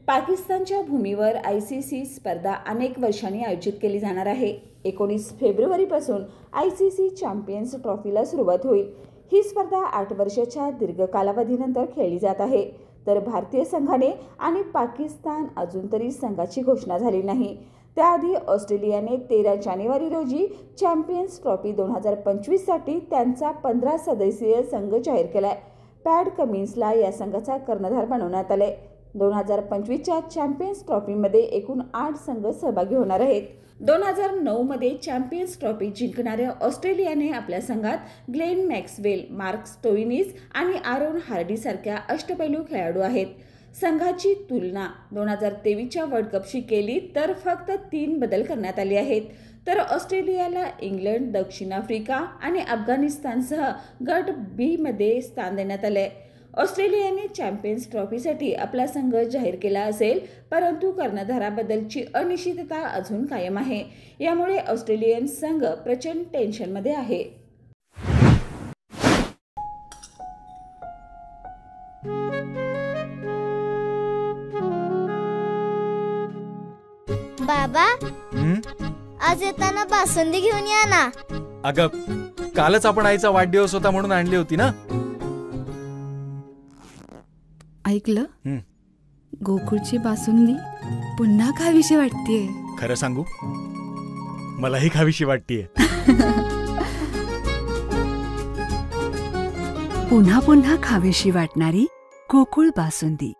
पाकिस्तानच्या भूमीवर ICC स्पर्धा अनेक वर्षांनी आयोजित केली जाणार आहे। 19 फेब्रुवारीपासून ICC चॅम्पियन्स ट्रॉफीला सुरुवात होईल। ही स्पर्धा 8 वर्षाच्या दीर्घ कालावधीनंतर खेळली जात आहे। तर भारतीय संघाने आणि पाकिस्तान अजून तरी संघाची घोषणा झाली नाही। त्याआधी ऑस्ट्रेलियाने 13 जानेवारी रोजी चॅम्पियन्स ट्रॉफी 2025 साठी त्यांचा 15 सदस्यीय संघ जाहीर केलाय। पॅट कमिन्सला या संघाचा कर्णधार बनवण्यात आले। 2025च्या चॅम्पियन्स ट्रॉफीमध्ये एकूण 8 संघ सहभागी होणार आहेत। 2009 मध्ये चॅम्पियन्स ट्रॉफी जिंकणाऱ्या ऑस्ट्रेलियाने आपल्या संघात ग्लेन मॅक्सवेल, मार्क स्टोइनिस आणि आरोन हार्डी सारख्या अष्टपैलू खेळाडू आहेत। संघाची तुलना 2023च्या वर्ल्ड कपशी केली तर फक्त 3 बदल करण्यात आले आहेत। तर ऑस्ट्रेलियाला इंग्लंड, दक्षिण आफ्रिका आणि अफगाणिस्तानसह गट B मध्ये स्थान देण्यात आले। ऑस्ट्रेलियाने चॅम्पियन्स ट्रॉफीसाठी आपला संघ जाहीर केला असेल, परंतु कर्णधाराबद्दलची अनिश्चितता अजून कायम आहे। यामुळे ऑस्ट्रेलियन संघ प्रचंड टेन्शनमध्ये आहे। बाबा, आज येताना बासुंदी घेऊन या ना। अगं, कालच आपण आईचा वाढदिवस होता म्हणून आणली होती ना। ऐकलं, गोकुळची बासुंदी पुन्हा खावीशी वाटतेय। खरं सांगू, मलाही खावीशी वाटतेय। पुन्हा पुन्हा खावीशी वाटणारी गोकुळ बासुंदी।